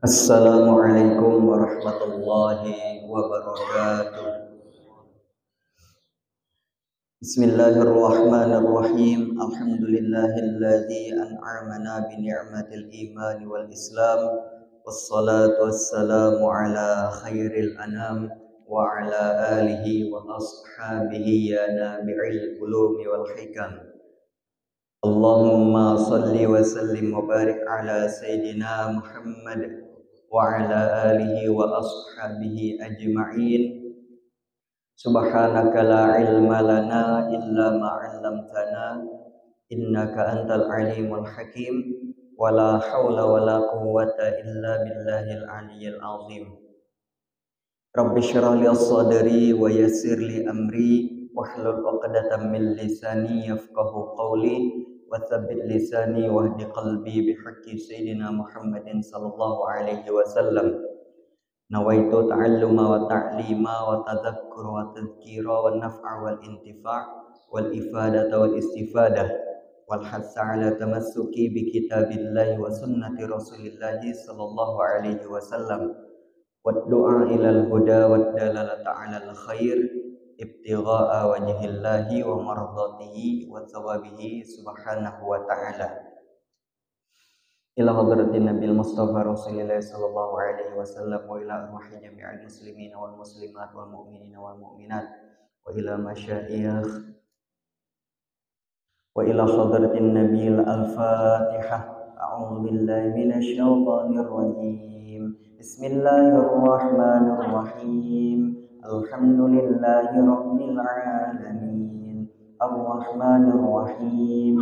Assalamualaikum warahmatullahi wabarakatuh. Bismillahirrahmanirrahim. Alhamdulillahilladzi an'amana bi ni'matil iman wal islam. Wassalatu wassalamu ala khairil anam wa ala alihi wa ashabihi ya nabi'il ulumi wal hikam. Allahumma salli wa sallim wa barik ala sayyidina Muhammad wa ala alihi wa ashabihi ajma'in. Subhanaka la ilma lana illa ma 'allamtana innaka antal alimul hakim wa la haula wa la quwwata illa billahil aliyyil azim. Rabbi shrah li sadri wa yassir li amri wahlul 'uqdatam min lisani yafqahu qawli wa tsabbit lisani wahdi qalbi bihaqqi sayyidina Muhammadin sallallahu alaihi wasallam. Nawaitu ta'alluma wa ta'lima wa tadhakkura wa tadhkira wa naf'a wal intifa' wal ifadata wal istifadah wal hassa ala tamassuki bi kitabillahi wa sunnati rasulillahi sallallahu alaihi wasallam wa du'a ilal huda wa dalalata ala al khair ibtigha'a wajhillahi wa mardatihi wa thawabihi subhanahu wa ta'ala. Ila hadratin Nabil Mustafa Rasulillah sallallahu alaihi wasallam wa ila arwahi jami'al muslimin wal muslimat wal mu'minin wal mu'minat wa ila masyayikh wa ila hadratin Nabil al-Fatihah. A'udzu billahi minasy syaithanir rajim. Bismillahirrahmanirrahim. Alhamdulillahi rabbil alamin. Arrahmanir rahim.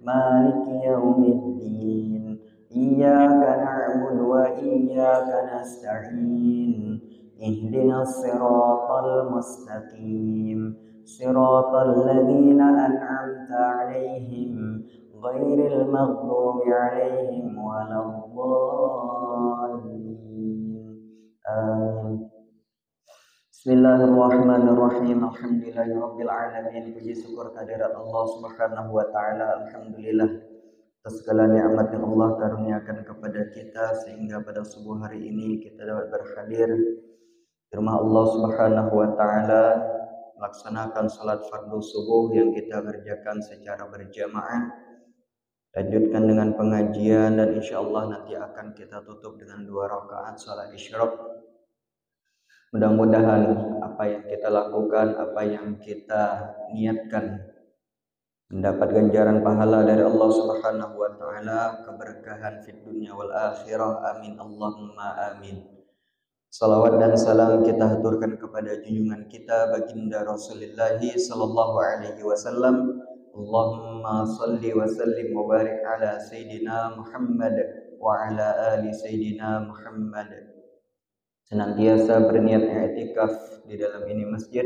Maliki yaumiddin. Iyyaka na'budu wa iyyaka nasta'in. Ihdinas siratal mustaqim. Siratal ladzina an'amta 'alaihim ghairil maghdubi 'alaihim waladdallin. Amin. Bismillahirrahmanirrahim. Alhamdulillahirabbil alamin. Puji syukur kehadirat Allah Subhanahu wa taala. Alhamdulillah atas segala nikmat yang Allah karuniakan kepada kita sehingga pada subuh hari ini kita dapat berhadir di rumah Allah Subhanahu wa taala melaksanakan salat fardu subuh yang kita kerjakan secara berjamaah. Lanjutkan dengan pengajian dan insyaallah nanti akan kita tutup dengan 2 rakaat salat isyraq. Mudah-mudahan apa yang kita lakukan, apa yang kita niatkan mendapat ganjaran pahala dari Allah Subhanahu wa taala, keberkahan fid dunya wal akhirah. Amin Allahumma amin. Salawat dan salam kita haturkan kepada junjungan kita baginda Rasulullah sallallahu alaihi wasallam. Allahumma salli wa sallim wa barik ala sayyidina Muhammad wa ala ali sayyidina Muhammad. Senantiasa berniat i'tikaf di dalam ini masjid.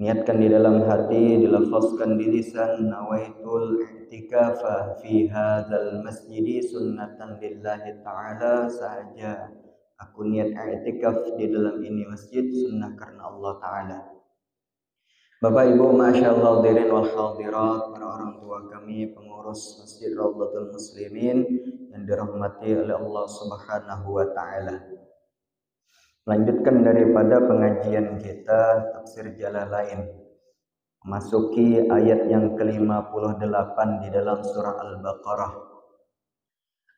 Niatkan di dalam hati, dilafazkan di lisan, nawaitul i'tikafa fi hadzal masjid sunnatan lillahi ta'ala saja. Aku niat i'tikaf di dalam ini masjid sunnah karena Allah taala. Bapak Ibu masyaallah hadirin wal hadirat, para orang tua kami pengurus Masjid Raudhatul Muslimin yang dirahmati oleh Allah Subhanahu wa taala. Melanjutkan daripada pengajian kita tafsir Jalalain, memasuki ayat yang ke-58 di dalam surah Al-Baqarah.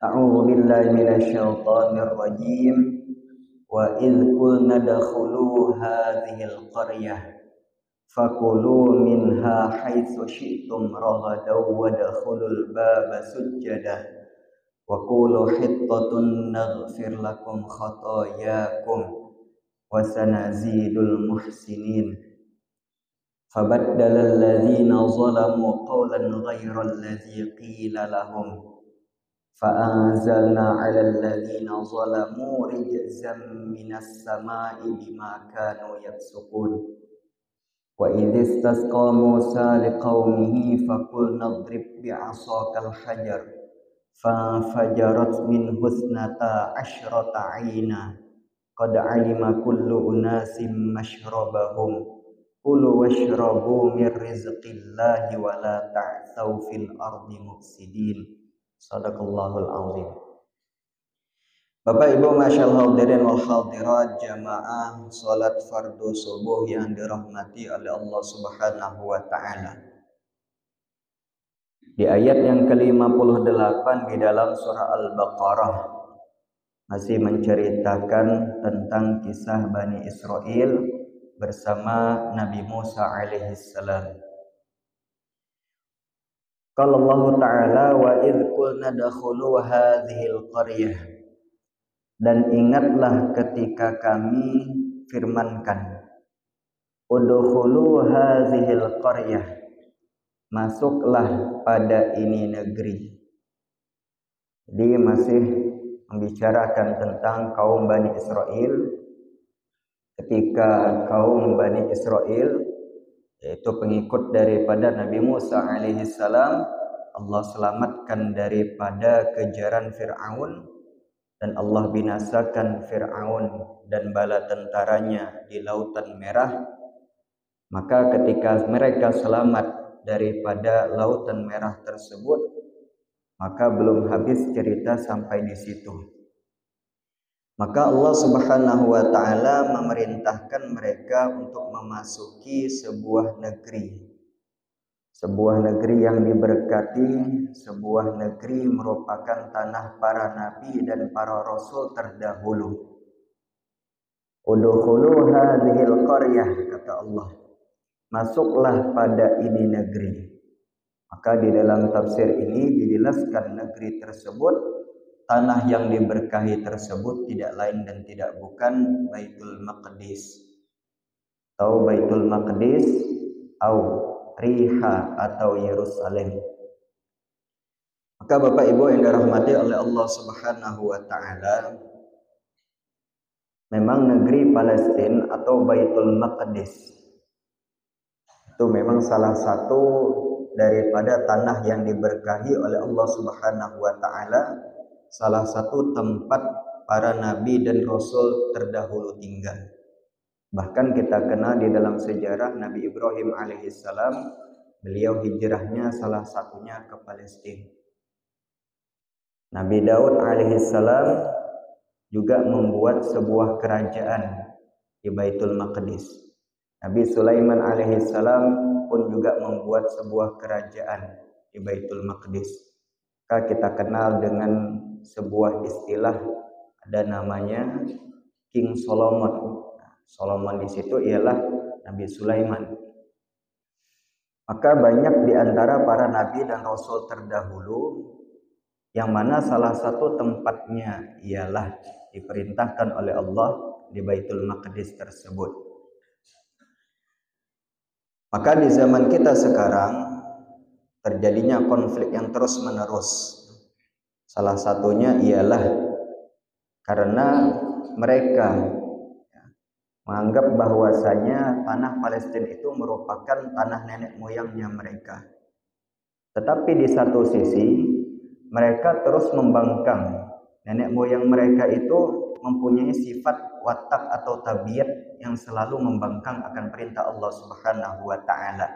A'udzu billahi minasyaitonir rajim. Wa idh qulna dakhulu hadhil qaryah fakulu minha haitsu syi'tum raghadan wa dakhulul baba sujjadah wa qulu hittatun naghfir lakum khatayakum wa sanazidul muhsinin. Fabaddala alladhina zalamu qawlan ghayra alladhi qila lahum fa'anzalna 'ala alladhina zalamu rijzan minas sama'i bima kanu yafsukun. Wa idh istasqa Musa liqaumihi faqulna idrib bi'asakal hajar fafajarat minhu ithnata asyrata 'aina qad 'alima kullu unasim mashrabahum kulu washrabu min rizqillahi wa la ta'tsaw fil ardi mufsidin. Shadaqallahul azim. Bapak Ibu masyaallah hadirin wal hadirat jamaah salat fardu subuh yang dirahmati oleh Allah Subhanahu wa taala. Di ayat yang ke-58 di dalam surah Al-Baqarah masih menceritakan tentang kisah Bani Israel bersama Nabi Musa alaihi salam. Qala Allah Ta'ala wa idh qulna dakhulu hadhil qaryah. Dan ingatlah ketika kami firmankan, udkhulu hadhil qaryah, masuklah pada ini negeri. Jadi masih membicarakan tentang kaum Bani Israel. Ketika kaum Bani Israel, yaitu pengikut daripada Nabi Musa alaihi salam, Allah selamatkan daripada kejaran Fir'aun dan Allah binasakan Fir'aun dan bala tentaranya di Lautan Merah. Maka ketika mereka selamat daripada Lautan Merah tersebut, maka belum habis cerita sampai di situ. Maka Allah Subhanahu wa taala memerintahkan mereka untuk memasuki sebuah negeri. Sebuah negeri yang diberkati, sebuah negeri merupakan tanah para nabi dan para rasul terdahulu. Udkhulu hadhil qaryah, kata Allah. Masuklah pada ini negeri. Maka di dalam tafsir ini dijelaskan negeri tersebut, tanah yang diberkahi tersebut tidak lain dan tidak bukan Baitul Maqdis. Atau Baitul Maqdis atau Riha atau Yerusalem. Maka Bapak Ibu yang dirahmati oleh Allah Subhanahu wa taala, memang negeri Palestina atau Baitul Maqdis itu memang salah satu daripada tanah yang diberkahi oleh Allah Subhanahu wa taala, salah satu tempat para nabi dan rasul terdahulu tinggal. Bahkan kita kenal di dalam sejarah Nabi Ibrahim alaihissalam, beliau hijrahnya salah satunya ke Palestina. Nabi Daud alaihissalam juga membuat sebuah kerajaan di Baitul Maqdis. Nabi Sulaiman alaihissalam pun juga membuat sebuah kerajaan di Baitul Maqdis. Maka kita kenal dengan sebuah istilah, ada namanya King Solomon. Solomon di situ ialah Nabi Sulaiman. Maka banyak di antara para nabi dan rasul terdahulu yang mana salah satu tempatnya ialah diperintahkan oleh Allah di Baitul Maqdis tersebut. Maka di zaman kita sekarang terjadinya konflik yang terus menerus. Salah satunya ialah karena mereka menganggap bahwasanya tanah Palestina itu merupakan tanah nenek moyangnya mereka. Tetapi di satu sisi mereka terus membangkang nenek moyang mereka itu mempunyai sifat watak atau tabiat yang selalu membangkang akan perintah Allah Subhanahu wa taala.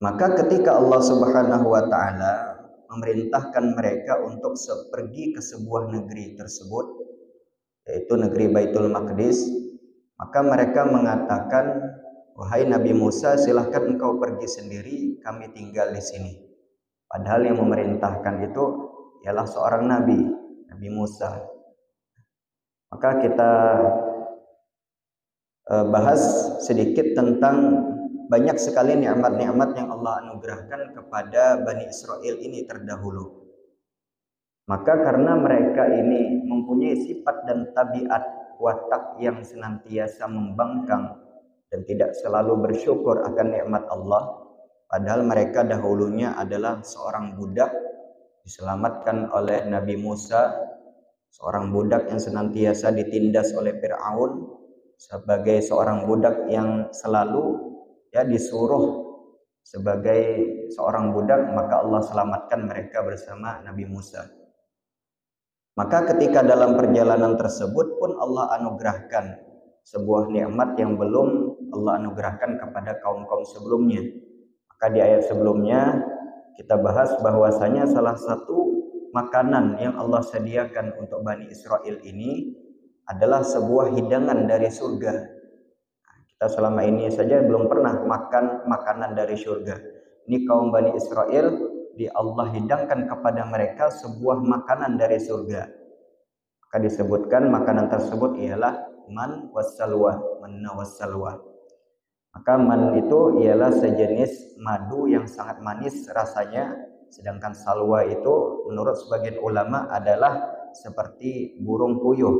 Maka ketika Allah Subhanahu wa taala memerintahkan mereka untuk pergi ke sebuah negeri tersebut, yaitu negeri Baitul Maqdis, maka mereka mengatakan, wahai Nabi Musa, silahkan engkau pergi sendiri, kami tinggal di sini. Padahal yang memerintahkan itu ialah seorang nabi, Nabi Musa. Maka kita bahas sedikit tentang banyak sekali nikmat-nikmat yang Allah anugerahkan kepada Bani Israel ini terdahulu. Maka karena mereka ini mempunyai sifat dan tabiat watak yang senantiasa membangkang dan tidak selalu bersyukur akan nikmat Allah, padahal mereka dahulunya adalah seorang budak diselamatkan oleh Nabi Musa, seorang budak yang senantiasa ditindas oleh Fir'aun, sebagai seorang budak yang selalu disuruh sebagai seorang budak, maka Allah selamatkan mereka bersama Nabi Musa. Maka ketika dalam perjalanan tersebut pun Allah anugerahkan sebuah nikmat yang belum Allah anugerahkan kepada kaum-kaum sebelumnya. Maka di ayat sebelumnya kita bahas bahwasanya salah satu makanan yang Allah sediakan untuk Bani Israel ini adalah sebuah hidangan dari surga. Kita selama ini saja belum pernah makan makanan dari surga. Ini kaum Bani Israel, di Allah hidangkan kepada mereka sebuah makanan dari surga. Maka disebutkan makanan tersebut ialah man wassalwa, manna wassalwa. Maka man itu ialah sejenis madu yang sangat manis rasanya, sedangkan salwa itu menurut sebagian ulama adalah seperti burung puyuh,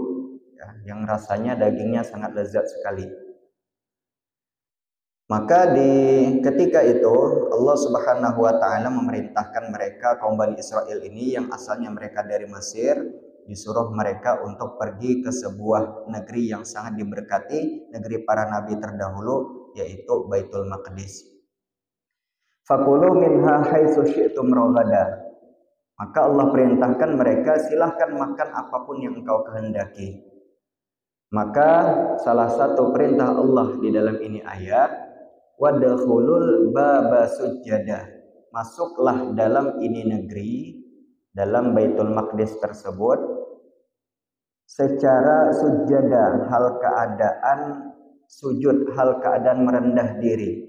ya, yang rasanya dagingnya sangat lezat sekali. Maka ketika itu Allah Subhanahu wa taala memerintahkan mereka kaum Bani Israel ini yang asalnya mereka dari Mesir, disuruh mereka untuk pergi ke sebuah negeri yang sangat diberkati, negeri para nabi terdahulu, yaitu Baitul Maqdis. Fakulu minha haitsu syi'tum ragada. Maka Allah perintahkan mereka, silahkan makan apapun yang engkau kehendaki. Maka salah satu perintah Allah di dalam ini ayat, wadkhulul baba sujada. Masuklah dalam ini negeri, dalam Baitul Maqdis tersebut secara sujada, hal keadaan sujud, hal keadaan merendah diri.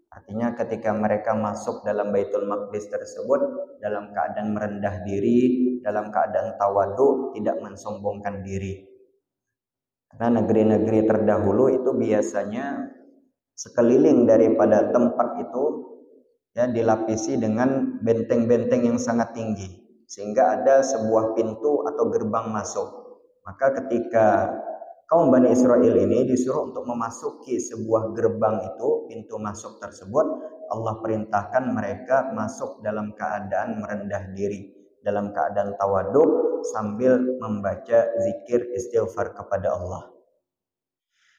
Artinya ketika mereka masuk dalam Baitul Maqdis tersebut dalam keadaan merendah diri, dalam keadaan tawadu, tidak mensombongkan diri. Karena negeri-negeri terdahulu itu biasanya sekeliling daripada tempat itu ya dilapisi dengan benteng-benteng yang sangat tinggi, sehingga ada sebuah pintu atau gerbang masuk. Maka ketika kaum Bani Israel ini disuruh untuk memasuki sebuah gerbang itu, pintu masuk tersebut, Allah perintahkan mereka masuk dalam keadaan merendah diri, dalam keadaan tawaduk, sambil membaca zikir istighfar kepada Allah.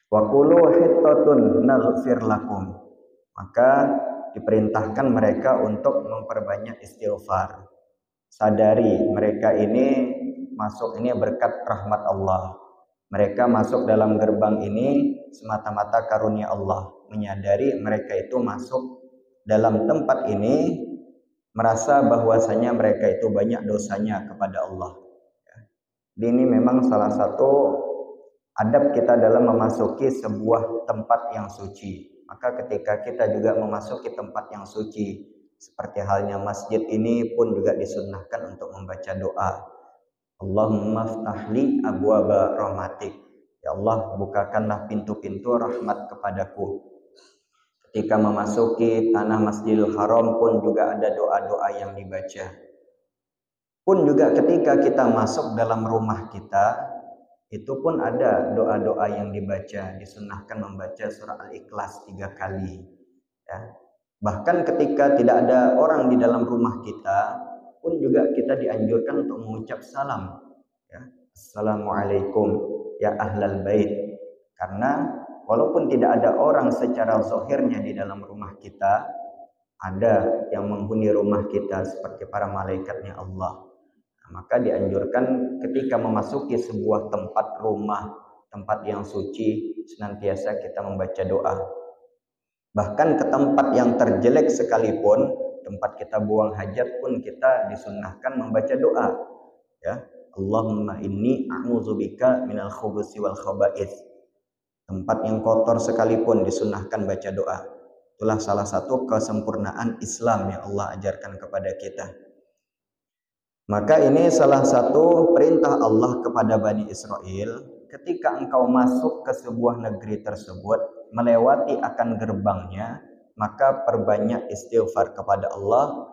Wa qulu hittatun naghfir lakum. Maka diperintahkan mereka untuk memperbanyak istighfar. Sadari mereka ini masuk ini berkat rahmat Allah. Mereka masuk dalam gerbang ini semata-mata karunia Allah. Menyadari mereka itu masuk dalam tempat ini merasa bahwasanya mereka itu banyak dosanya kepada Allah. Ini memang salah satu adab kita dalam memasuki sebuah tempat yang suci. Maka ketika kita juga memasuki tempat yang suci, seperti halnya masjid ini pun juga disunnahkan untuk membaca doa. Allahumma ftahli abwaba rahmatik. Ya Allah, bukakanlah pintu-pintu rahmat kepadaku. Ketika memasuki tanah Masjidil Haram pun juga ada doa-doa yang dibaca. Pun juga ketika kita masuk dalam rumah kita, itu pun ada doa-doa yang dibaca. Disunnahkan membaca surah Al-Ikhlas 3 kali. Ya. Bahkan ketika tidak ada orang di dalam rumah kita, pun juga kita dianjurkan untuk mengucap salam, ya. Assalamualaikum ya ahlal bait. Karena walaupun tidak ada orang secara zahirnya di dalam rumah kita, ada yang menghuni rumah kita seperti para malaikatnya Allah. Nah, maka dianjurkan ketika memasuki sebuah tempat rumah, tempat yang suci, senantiasa kita membaca doa. Bahkan ke tempat yang terjelek sekalipun, tempat kita buang hajat pun kita disunnahkan membaca doa. Ya, Allahumma inni a'udzubika minal khubusi wal khaba'ith. Tempat yang kotor sekalipun disunnahkan baca doa. Itulah salah satu kesempurnaan Islam yang Allah ajarkan kepada kita. Maka ini salah satu perintah Allah kepada Bani Israel. Ketika engkau masuk ke sebuah negeri tersebut, melewati akan gerbangnya, maka perbanyak istighfar kepada Allah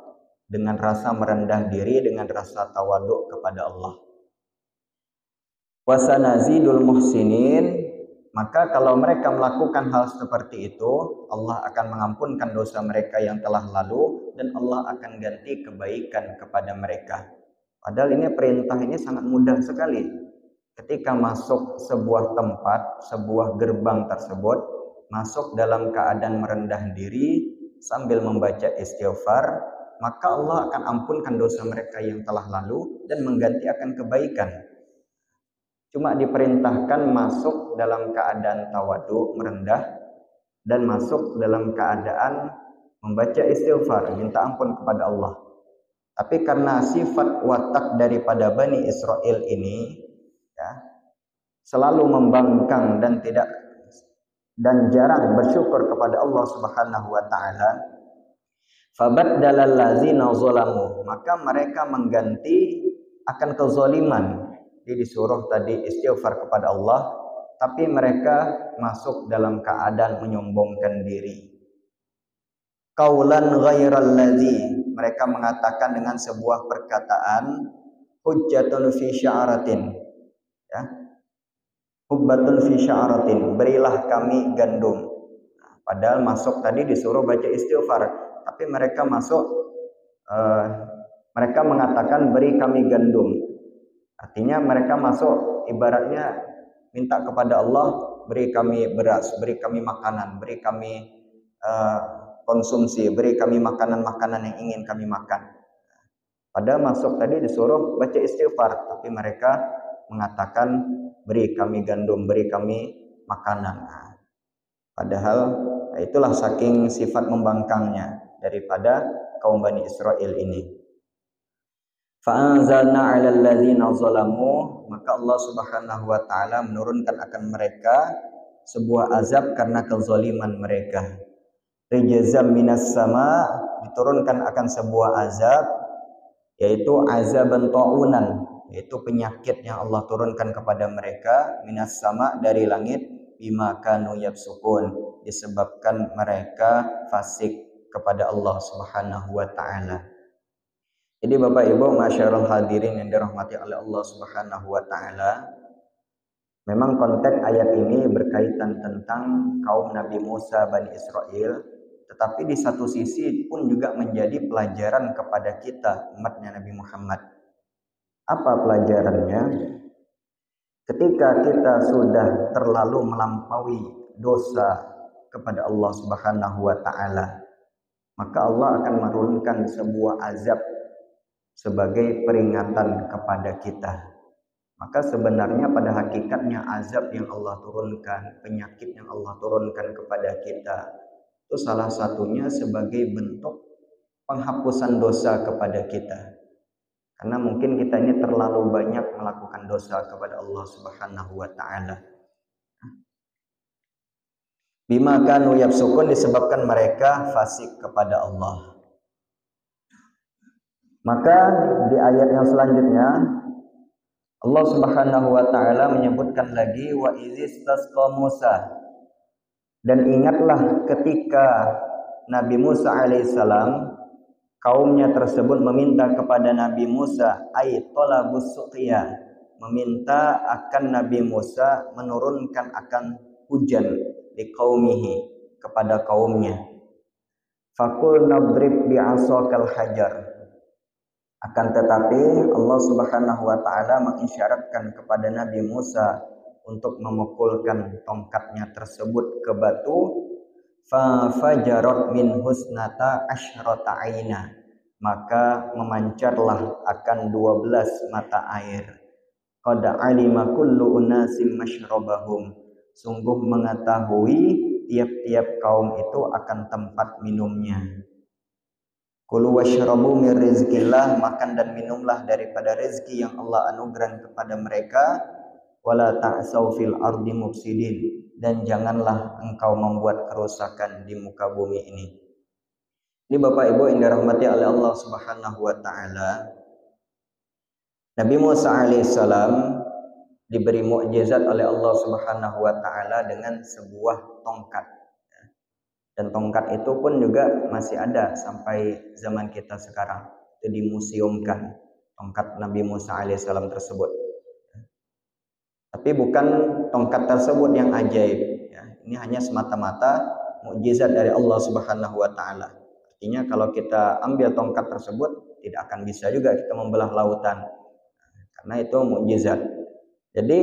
dengan rasa merendah diri, dengan rasa tawaduk kepada Allah. Wasanazidul muhsinin. Maka kalau mereka melakukan hal seperti itu, Allah akan mengampunkan dosa mereka yang telah lalu, dan Allah akan ganti kebaikan kepada mereka. Padahal ini perintah ini sangat mudah sekali. Ketika masuk sebuah tempat, sebuah gerbang tersebut, masuk dalam keadaan merendah diri sambil membaca istighfar, maka Allah akan ampunkan dosa mereka yang telah lalu dan mengganti akan kebaikan. Cuma diperintahkan masuk dalam keadaan tawadu, merendah, dan masuk dalam keadaan membaca istighfar, minta ampun kepada Allah. Tapi karena sifat watak daripada Bani Israel ini, ya, selalu membangkang dan jarang bersyukur kepada Allah Subhanahu wa taala, fabaddalal ladzina zalamu, maka mereka mengganti akan kezaliman. Jadi disuruh tadi istighfar kepada Allah, tapi mereka masuk dalam keadaan menyombongkan diri. Qaulan ghairal ladzi, mereka mengatakan dengan sebuah perkataan, hujjatun fi sya'ratin, ya, hubbatun fi sya'ratin, berilah kami gandum. Padahal masuk tadi disuruh baca istighfar, tapi mereka masuk mereka mengatakan beri kami gandum. Artinya mereka masuk ibaratnya minta kepada Allah, beri kami beras, beri kami makanan, beri kami konsumsi, beri kami makanan-makanan yang ingin kami makan. Padahal masuk tadi disuruh baca istighfar, tapi mereka mengatakan beri kami gandum, beri kami makanan. Padahal itulah saking sifat membangkangnya daripada kaum Bani Israel ini. Fa'anzalna 'alal ladzina zalamu, maka Allah Subhanahu wa taala menurunkan akan mereka sebuah azab karena kezaliman mereka. Rijzam minas sama, diturunkan akan sebuah azab, yaitu azaban ta'unan, yaitu penyakit yang Allah turunkan kepada mereka minas sama, dari langit, bima kanu yafsukun, disebabkan mereka fasik kepada Allah Subhanahu wa taala. Jadi Bapak Ibu masyarul hadirin yang dirahmati oleh Allah Subhanahu wa taala, memang konteks ayat ini berkaitan tentang kaum Nabi Musa Bani Israel, tetapi di satu sisi pun juga menjadi pelajaran kepada kita umatnya Nabi Muhammad. Apa pelajarannya? Ketika kita sudah terlalu melampaui dosa kepada Allah Subhanahu wa taala, maka Allah akan menurunkan sebuah azab sebagai peringatan kepada kita. Maka sebenarnya pada hakikatnya azab yang Allah turunkan, penyakit yang Allah turunkan kepada kita, itu salah satunya sebagai bentuk penghapusan dosa kepada kita. Karena mungkin kita ini terlalu banyak melakukan dosa kepada Allah Subhanahu wa taala. Bima kanu yafsukun, disebabkan mereka fasik kepada Allah. Maka di ayat yang selanjutnya Allah Subhanahu wa taala menyebutkan lagi, wa izistasqa Musa, dan ingatlah ketika Nabi Musa alaihissalam, kaumnya tersebut meminta kepada Nabi Musa, ay talabus suqya, meminta akan Nabi Musa menurunkan akan hujan di qaumihi, kepada kaumnya. Faqul nadrib bi'asakal hajar, akan tetapi Allah Subhanahu wa taala mengisyaratkan kepada Nabi Musa untuk memukulkan tongkatnya tersebut ke batu. Fa fajarat min husnata asyrata aina, maka memancarlah akan 12 mata air. Qad alima kullu unasim masyrabahum, sungguh mengetahui tiap-tiap kaum itu akan tempat minumnya. Kulu washrabu min rizqillah, makan dan minumlah daripada rezeki yang Allah anugerahkan kepada mereka. Wala ta'sau fil ardi mufsidin, dan janganlah engkau membuat kerusakan di muka bumi ini. Ini Bapak Ibu yang dirahmati oleh Allah Subhanahu wa taala, Nabi Musa alaihissalam diberi mukjizat oleh Allah Subhanahu wa taala dengan sebuah tongkat. Dan tongkat itu pun juga masih ada sampai zaman kita sekarang. Itu dimuseumkan, tongkat Nabi Musa alaihissalam tersebut. Tapi bukan tongkat tersebut yang ajaib, ya. Ini hanya semata-mata mukjizat dari Allah Subhanahu wa taala. Artinya kalau kita ambil tongkat tersebut, tidak akan bisa juga kita membelah lautan. Karena itu mukjizat. Jadi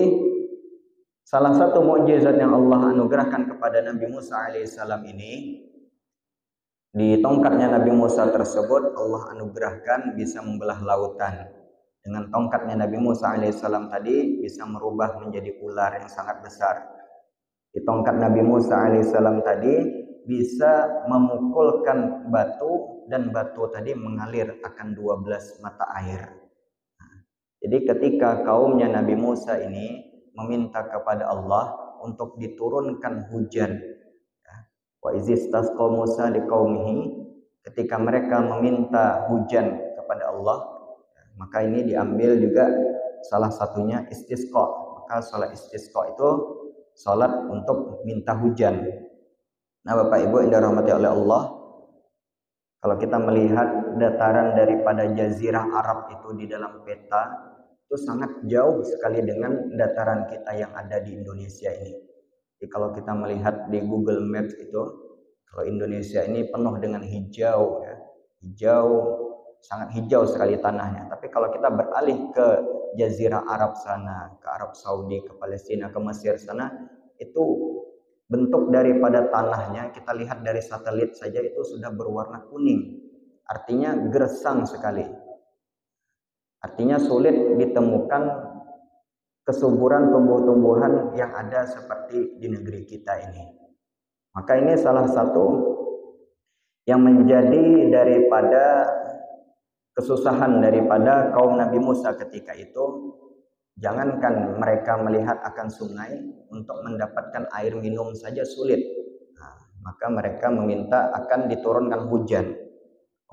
salah satu mukjizat yang Allah anugerahkan kepada Nabi Musa alaihissalam ini, di tongkatnya Nabi Musa tersebut Allah anugerahkan bisa membelah lautan. Dengan tongkatnya Nabi Musa alaihissalam tadi bisa merubah menjadi ular yang sangat besar. Di tongkat Nabi Musa alaihissalam tadi bisa memukulkan batu dan batu tadi mengalir akan 12 mata air. Jadi ketika kaumnya Nabi Musa ini meminta kepada Allah untuk diturunkan hujan, wa izistasqa Musa liqaumihi, ketika mereka meminta hujan kepada Allah, maka ini diambil juga salah satunya istisqa. Maka salat istisqa itu salat untuk minta hujan. Nah, Bapak Ibu yang dirahmati oleh Allah, kalau kita melihat dataran daripada jazirah Arab itu di dalam peta, itu sangat jauh sekali dengan dataran kita yang ada di Indonesia ini. Jadi kalau kita melihat di Google Maps itu, kalau Indonesia ini penuh dengan hijau, ya, hijau, sangat hijau sekali tanahnya. Tapi kalau kita beralih ke Jazirah Arab sana, ke Arab Saudi, ke Palestina, ke Mesir sana, itu bentuk daripada tanahnya kita lihat dari satelit saja itu sudah berwarna kuning. Artinya gersang sekali. Artinya sulit ditemukan kesuburan tumbuh-tumbuhan yang ada seperti di negeri kita ini. Maka ini salah satu yang menjadi daripada kesusahan daripada kaum Nabi Musa ketika itu. Jangankan mereka melihat akan sungai, untuk mendapatkan air minum saja sulit. Nah, maka mereka meminta akan diturunkan hujan.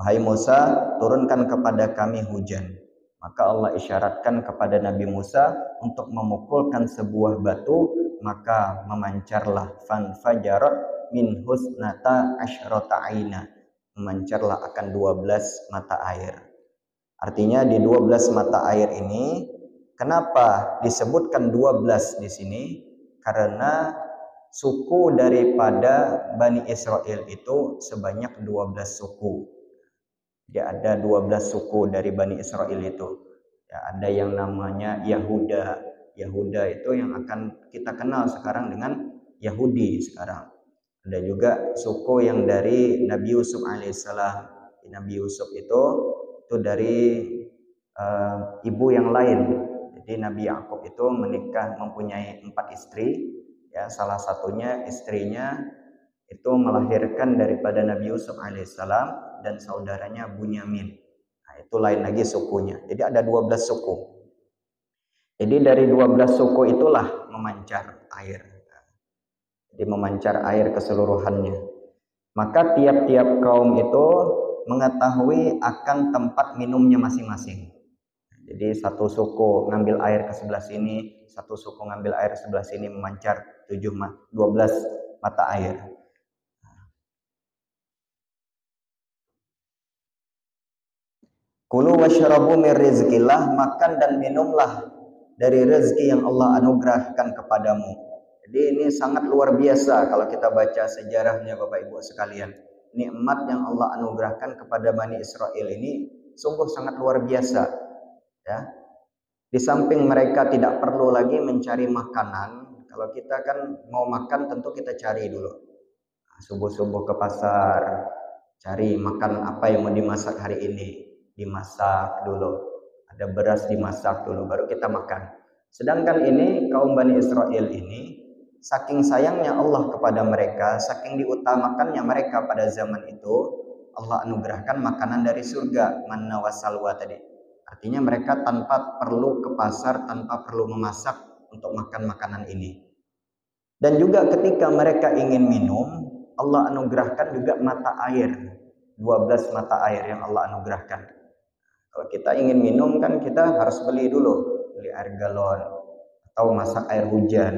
Wahai Musa, turunkan kepada kami hujan. Maka Allah isyaratkan kepada Nabi Musa untuk memukulkan sebuah batu, maka memancarlah fanfajarat min husnata asyrata aina. Memancarlah akan 12 mata air. Artinya di 12 mata air ini, kenapa disebutkan 12 di sini? Karena suku daripada Bani Israel itu sebanyak 12 suku. Ya, ada 12 suku dari Bani Israel itu. Ya, ada yang namanya Yahuda. Yahuda itu yang akan kita kenal sekarang dengan Yahudi sekarang. Ada juga suku yang dari Nabi Yusuf alaihissalam. Nabi Yusuf itu dari ibu yang lain. Jadi Nabi Yakub itu menikah, mempunyai 4 istri. Ya, salah satunya istrinya itu melahirkan daripada Nabi Yusuf alaihissalam dan saudaranya Bunyamin. Nah, itu lain lagi sukunya. Jadi ada 12 suku. Jadi dari 12 suku itulah memancar air. Jadi memancar air keseluruhannya. Maka tiap-tiap kaum itu mengetahui akan tempat minumnya masing-masing. Jadi satu suku ngambil air ke sebelah sini, satu suku ngambil air sebelah sini, memancar 12 mata air. Kulu wasyrabu min rizqillah, makan dan minumlah dari rezeki yang Allah anugerahkan kepadamu. Jadi ini sangat luar biasa kalau kita baca sejarahnya Bapak Ibu sekalian. Nikmat yang Allah anugerahkan kepada Bani Israel ini sungguh sangat luar biasa. Ya. Di samping mereka tidak perlu lagi mencari makanan. Kalau kita kan mau makan tentu kita cari dulu. Subuh-subuh ke pasar, cari makan apa yang mau dimasak hari ini. Dimasak dulu, ada beras dimasak dulu, baru kita makan. Sedangkan ini kaum Bani Israel ini, saking sayangnya Allah kepada mereka, saking diutamakannya mereka pada zaman itu, Allah anugerahkan makanan dari surga, manna wassalwa tadi. Artinya mereka tanpa perlu ke pasar, tanpa perlu memasak untuk makan makanan ini. Dan juga ketika mereka ingin minum, Allah anugerahkan juga mata air, 12 mata air yang Allah anugerahkan. Kalau kita ingin minum kan kita harus beli dulu, beli air galon atau masak air hujan.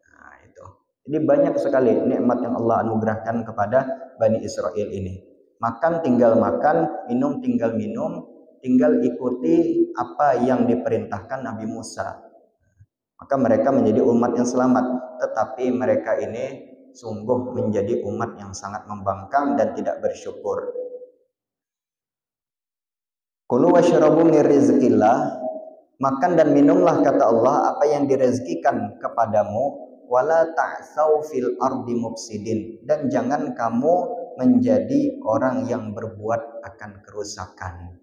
Nah, itu. Jadi banyak sekali nikmat yang Allah anugerahkan kepada Bani Israel ini. Makan tinggal makan, minum tinggal minum, tinggal ikuti apa yang diperintahkan Nabi Musa. Maka mereka menjadi umat yang selamat. Tetapi mereka ini sungguh menjadi umat yang sangat membangkang dan tidak bersyukur. Kulu wasyrabu min rizqillah, makan dan minumlah kata Allah apa yang direzekikan kepadamu, wala ta'sau fil ardi mufsidin, dan jangan kamu menjadi orang yang berbuat akan kerusakan.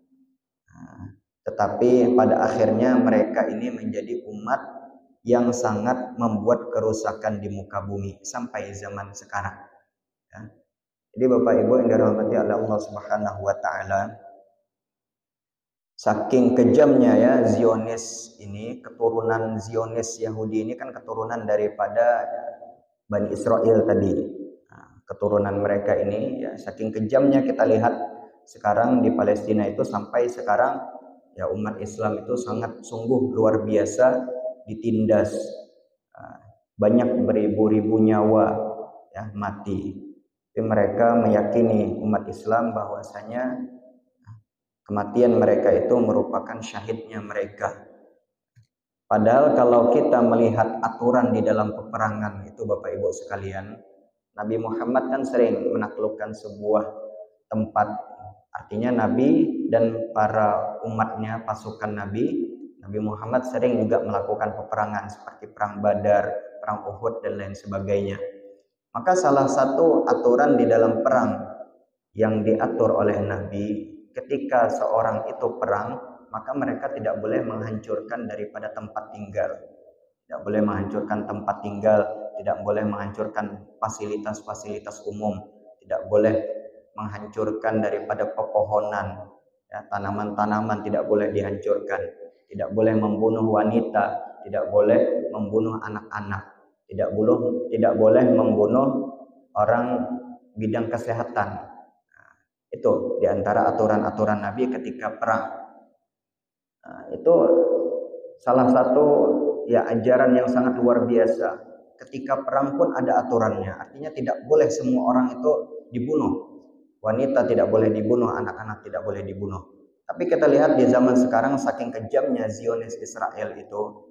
Nah, tetapi pada akhirnya mereka ini menjadi umat yang sangat membuat kerusakan di muka bumi sampai zaman sekarang. Ya. Jadi Bapak Ibu yang dirahmati oleh Allah Subhanahu wa taala, saking kejamnya ya Zionis ini, keturunan Zionis Yahudi ini kan keturunan daripada Bani Israel tadi. Nah, keturunan mereka ini ya saking kejamnya kita lihat sekarang di Palestina itu sampai sekarang ya umat Islam itu sangat sungguh luar biasa ditindas. Banyak beribu-ribu nyawa ya mati. Tapi mereka meyakini umat Islam bahwasanya kematian mereka itu merupakan syahidnya mereka. Padahal kalau kita melihat aturan di dalam peperangan itu Bapak Ibu sekalian, Nabi Muhammad kan sering menaklukkan sebuah tempat. Artinya Nabi dan para umatnya, pasukan Nabi Muhammad sering juga melakukan peperangan seperti perang Badar, perang Uhud dan lain sebagainya. Maka salah satu aturan di dalam perang yang diatur oleh Nabi, ketika seorang itu perang, maka mereka tidak boleh menghancurkan daripada tempat tinggal. Tidak boleh menghancurkan tempat tinggal, tidak boleh menghancurkan fasilitas-fasilitas umum, tidak boleh menghancurkan daripada pepohonan, ya, tanaman-tanaman tidak boleh dihancurkan, tidak boleh membunuh wanita, tidak boleh membunuh anak-anak, tidak boleh membunuh orang bidang kesehatan. Itu diantara aturan-aturan Nabi ketika perang. Itu salah satu ya ajaran yang sangat luar biasa. Ketika perang pun ada aturannya. Artinya tidak boleh semua orang itu dibunuh. Wanita tidak boleh dibunuh, anak-anak tidak boleh dibunuh. Tapi kita lihat di zaman sekarang saking kejamnya Zionis Israel itu,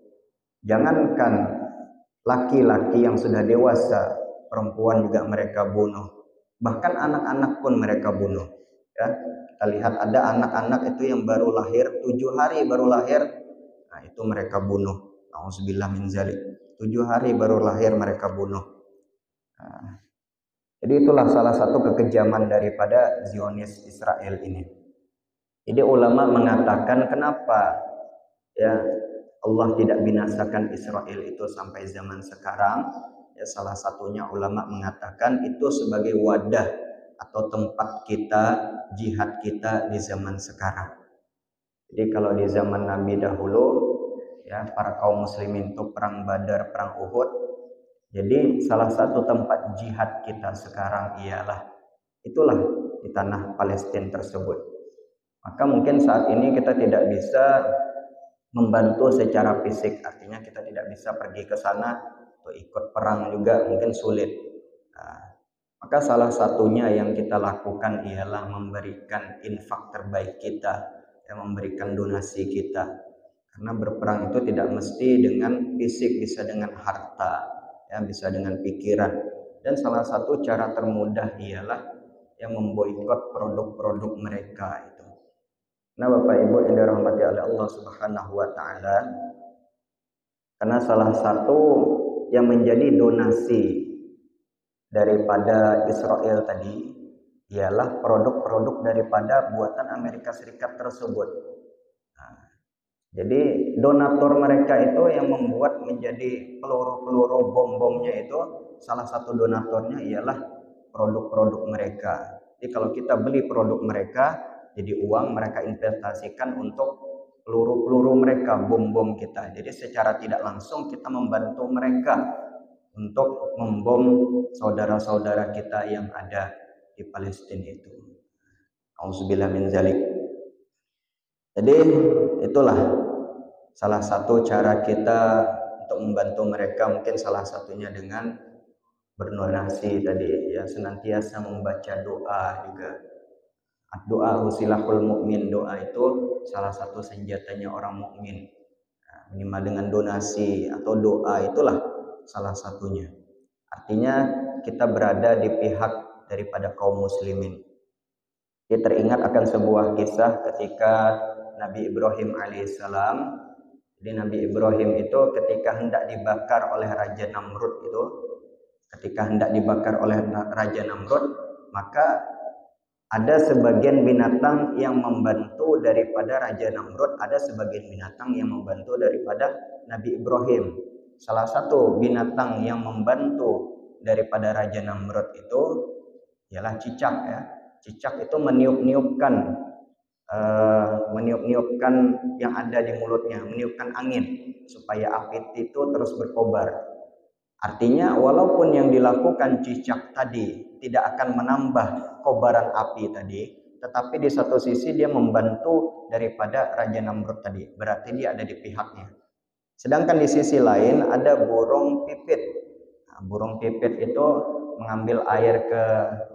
jangankan laki-laki yang sudah dewasa, perempuan juga mereka bunuh. Bahkan anak-anak pun mereka bunuh. Ya, kita lihat ada anak-anak itu yang baru lahir, 7 hari baru lahir, nah itu mereka bunuh. Nauzubillah min zalik. 7 hari baru lahir mereka bunuh. Nah, jadi itulah salah satu kekejaman daripada Zionis Israel ini. Jadi ulama mengatakan kenapa ya Allah tidak binasakan Israel itu sampai zaman sekarang. Ya, salah satunya ulama mengatakan itu sebagai wadah atau tempat kita jihad kita di zaman sekarang. Jadi kalau di zaman Nabi dahulu ya para kaum muslimin itu perang Badar, perang Uhud. Jadi salah satu tempat jihad kita sekarang itulah di tanah Palestina tersebut. Maka mungkin saat ini kita tidak bisa membantu secara fisik, artinya kita tidak bisa pergi ke sana atau ikut perang juga mungkin sulit. Nah, maka salah satunya yang kita lakukan ialah memberikan infak terbaik kita, yang memberikan donasi kita. Karena berperang itu tidak mesti dengan fisik, bisa dengan harta, ya bisa dengan pikiran. Dan salah satu cara termudah ialah yang memboikot produk-produk mereka itu. Nah Bapak Ibu yang dirahmati oleh Allah Subhanahu wa taala, karena salah satu yang menjadi donasi daripada Israel tadi ialah produk-produk daripada buatan Amerika Serikat tersebut. Nah, jadi donatur mereka itu yang membuat menjadi peluru-peluru bom-bomnya itu salah satu donaturnya ialah produk-produk mereka. Jadi kalau kita beli produk mereka, jadi uang mereka investasikan untuk peluru-peluru mereka, bom-bom kita. Jadi secara tidak langsung kita membantu mereka untuk membom saudara-saudara kita yang ada di Palestina itu. Auzubillah min zalik. Jadi itulah salah satu cara kita untuk membantu mereka, mungkin salah satunya dengan berdonasi tadi ya, senantiasa membaca doa juga. Doa usilahul mukmin, doa itu salah satu senjatanya orang mukmin. Nah, minimal dengan donasi atau doa itulah salah satunya. Artinya kita berada di pihak daripada kaum muslimin. Dia teringat akan sebuah kisah ketika Nabi Ibrahim alaihissalam. Jadi Nabi Ibrahim itu ketika hendak dibakar oleh Raja Namrud maka ada sebagian binatang yang membantu daripada Raja Namrud, ada sebagian binatang yang membantu daripada Nabi Ibrahim. Salah satu binatang yang membantu daripada Raja Namrud itu ialah cicak ya. Cicak itu meniup-niupkan yang ada di mulutnya, meniupkan angin supaya api itu terus berkobar. Artinya walaupun yang dilakukan cicak tadi tidak akan menambah kobaran api tadi, tetapi di satu sisi dia membantu daripada Raja Namrud tadi. Berarti dia ada di pihaknya. Sedangkan di sisi lain ada burung pipit. Nah, burung pipit itu mengambil air ke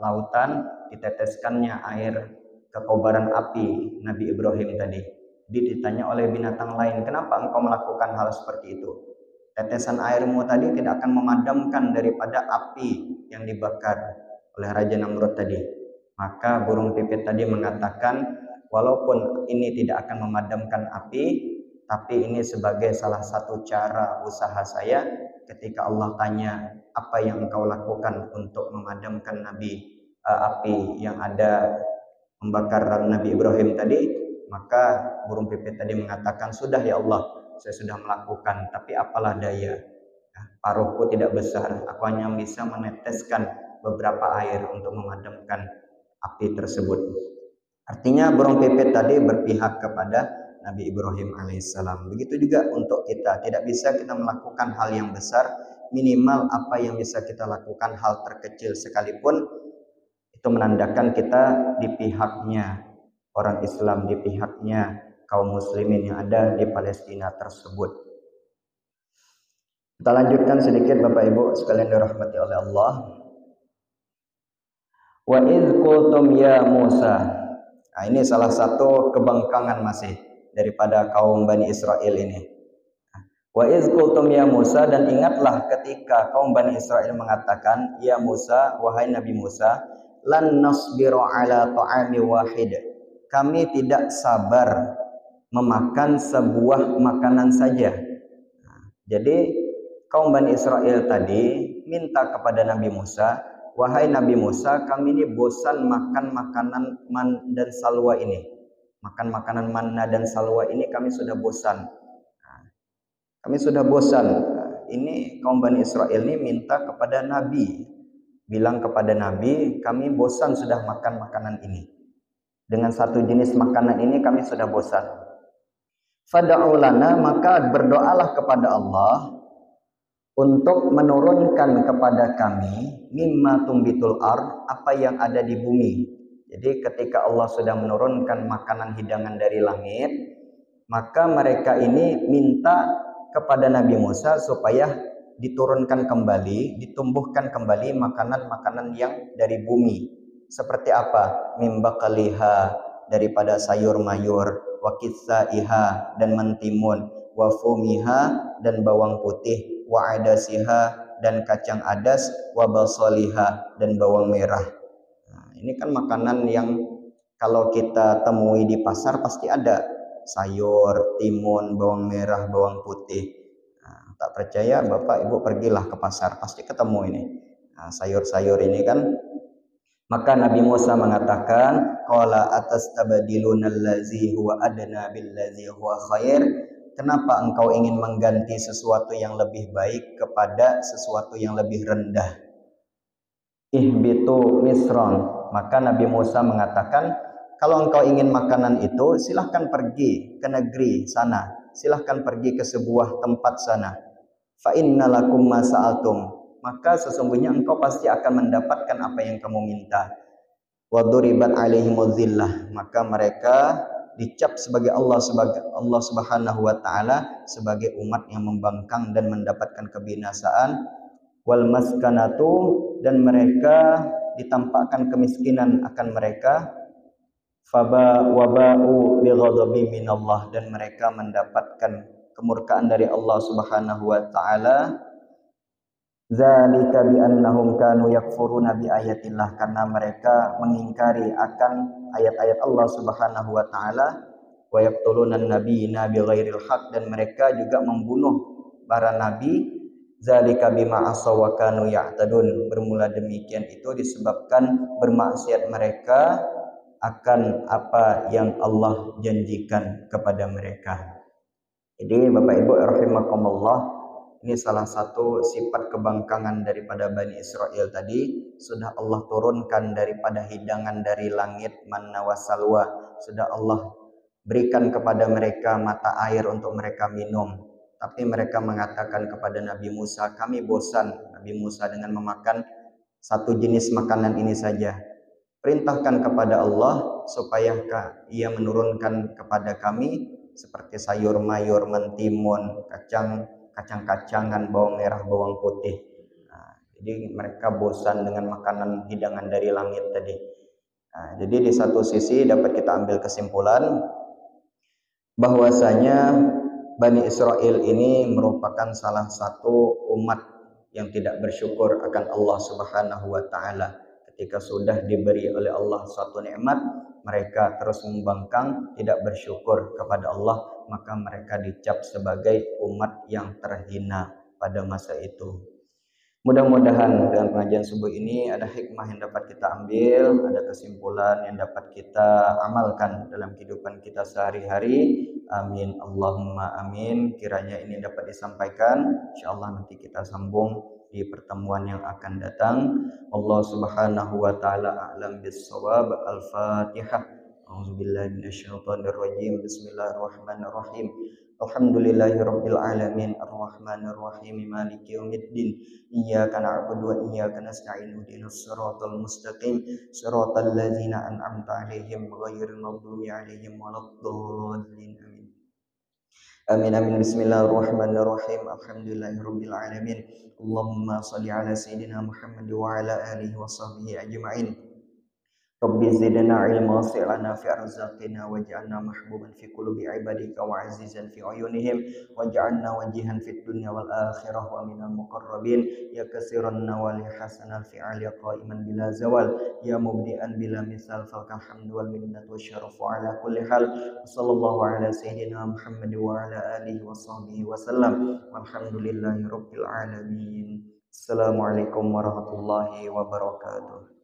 lautan, diteteskannya air ke kobaran api Nabi Ibrahim tadi. Jadi ditanya oleh binatang lain, kenapa engkau melakukan hal seperti itu? Tetesan airmu tadi tidak akan memadamkan daripada api yang dibakar oleh Raja Namrud tadi. Maka burung pipit tadi mengatakan, walaupun ini tidak akan memadamkan api, tapi ini sebagai salah satu cara usaha saya ketika Allah tanya, apa yang engkau lakukan untuk memadamkan api yang ada membakar Nabi Ibrahim tadi? Maka burung pipit tadi mengatakan, sudah ya Allah, saya sudah melakukan, tapi apalah daya, paruhku tidak besar, aku hanya bisa meneteskan beberapa air untuk memadamkan api tersebut. Artinya burung pipit tadi berpihak kepada Nabi Ibrahim alaihissalam. Begitu juga untuk kita, tidak bisa kita melakukan hal yang besar, minimal apa yang bisa kita lakukan, hal terkecil sekalipun, itu menandakan kita di pihaknya orang Islam, di pihaknya kaum muslimin yang ada di Palestina tersebut. Kita lanjutkan sedikit Bapak Ibu sekalian dirahmati oleh Allah. Wa idz qultum ya Musa. Nah, ini salah satu kebangkangan masih daripada kaum Bani Israel ini. Wa idz qultum ya Musa, dan ingatlah ketika kaum Bani Israel mengatakan, ya Musa, wahai Nabi Musa, lan nasbiru ala ta'ami wahid. Kami tidak sabar memakan sebuah makanan saja. Jadi kaum Bani Israel tadi minta kepada Nabi Musa, wahai Nabi Musa, kami ini bosan makan makanan man dan salwa ini. Makan makanan manna dan salwa ini kami sudah bosan. Kami sudah bosan. Ini kaum Bani Israel ini minta kepada Nabi. Bilang kepada Nabi, kami bosan sudah makan makanan ini. Dengan satu jenis makanan ini kami sudah bosan. Fad'u lana, maka berdoalah kepada Allah untuk menurunkan kepada kami mimma tumbitul ard, apa yang ada di bumi. Jadi ketika Allah sudah menurunkan makanan hidangan dari langit, maka mereka ini minta kepada Nabi Musa supaya diturunkan kembali, ditumbuhkan kembali makanan-makanan yang dari bumi. Seperti apa? Mimbaqaliha, daripada sayur mayur, wa kitsaiha, dan mentimun, wa fumiha, dan bawang putih, wa adasiha, dan kacang adas, wa basaliha, dan bawang merah. Nah, ini kan makanan yang kalau kita temui di pasar pasti ada. Sayur, timun, bawang merah, bawang putih. Nah, tak percaya Bapak Ibu pergilah ke pasar, pasti ketemu ini. Nah, sayur-sayur ini kan. Maka Nabi Musa mengatakan, qala atastabdiluna allazi huwa adna billazi huwa khair. Kenapa engkau ingin mengganti sesuatu yang lebih baik kepada sesuatu yang lebih rendah? Ihbitu misron. Maka Nabi Musa mengatakan, kalau engkau ingin makanan itu, silahkan pergi ke negeri sana. Silahkan pergi ke sebuah tempat sana. Fa inna lakum ma sa'altum. Maka sesungguhnya engkau pasti akan mendapatkan apa yang kamu minta. Wa duribat alaihimuz zillah. Maka mereka dicap sebagai Allah Subhanahu wa taala sebagai umat yang membangkang dan mendapatkan kebinasaan. Wal maskanatu, dan mereka ditampakkan kemiskinan akan mereka. Faba waba'u bighadabi minallah, dan mereka mendapatkan kemurkaan dari Allah Subhanahu wa taala. Zalika bi annahum kanu yakfuruna bi ayatillah, karena mereka mengingkari akan ayat-ayat Allah Subhanahu wa taala. Wa yaqtuluna an-nabiyina bighairil haq, dan mereka juga membunuh para nabi. Zalika bima asaw wa kanu ya'tadun. Bermula demikian itu disebabkan bermaksiat mereka akan apa yang Allah janjikan kepada mereka. Jadi Bapak Ibu rahimakumullah, Ini salah satu sifat kebangkangan daripada Bani Israel tadi. Sudah Allah turunkan daripada hidangan dari langit manna wasalwa. Sudah Allah berikan kepada mereka mata air untuk mereka minum. Tapi mereka mengatakan kepada Nabi Musa, kami bosan Nabi Musa dengan memakan satu jenis makanan ini saja. Perintahkan kepada Allah supaya ia menurunkan kepada kami seperti sayur mayur, mentimun, kacang-kacangan, bawang merah, bawang putih. Nah, jadi mereka bosan dengan makanan hidangan dari langit tadi. Nah, jadi di satu sisi dapat kita ambil kesimpulan bahwasanya Bani Israel ini merupakan salah satu umat yang tidak bersyukur akan Allah Subhanahu wa taala. Ketika sudah diberi oleh Allah suatu nikmat, mereka terus membangkang, tidak bersyukur kepada Allah, maka mereka dicap sebagai umat yang terhina pada masa itu. Mudah-mudahan dengan pengajian subuh ini ada hikmah yang dapat kita ambil, ada kesimpulan yang dapat kita amalkan dalam kehidupan kita sehari-hari. Amin. Allahumma amin. Kiranya ini dapat disampaikan. Insyaallah nanti kita sambung di pertemuan yang akan datang. Allah Subhanahu wa taala a'lam bis-shawab. Al-Fatihah. A'udzubillahi minasyaitonir rajim. Bismillahirrahmanirrahim. Alhamdulillahirabbil alamin arrahmanir rahim maliki yaumiddin iyyaka na'budu wa iyyaka nasta'in ihdinas siratal mustaqim siratal ladzina an'amta 'alaihim ghairil maghdubi 'alaihim waladdallin amin. Amin amin bismillahirrahmanirrahim alhamdulillahirabbil alamin Allahumma shalli ala sayyidina Muhammad wa ala alihi wa sahbihi ajma'in. Rabbi zidna ilma wasi'lana fi arzaqina waj'alna mahbuban fi qulubi ibadika wa azizan fi uyunihim waj'alna wajihan fid dunya wal akhirah wa minal muqarrabin ya kasiran nawali hasanal fi'ali qa'iman bila zawal ya mubdi'an bila misal falkal hamdu wal minnatu wasyarafu ala kulli hal sallallahu ala sayyidina Muhammad wa ala alihi wa sahbihi wa sallam walhamdulillahi rabbil alamin. Assalamualaikum warahmatullahi wabarakatuh.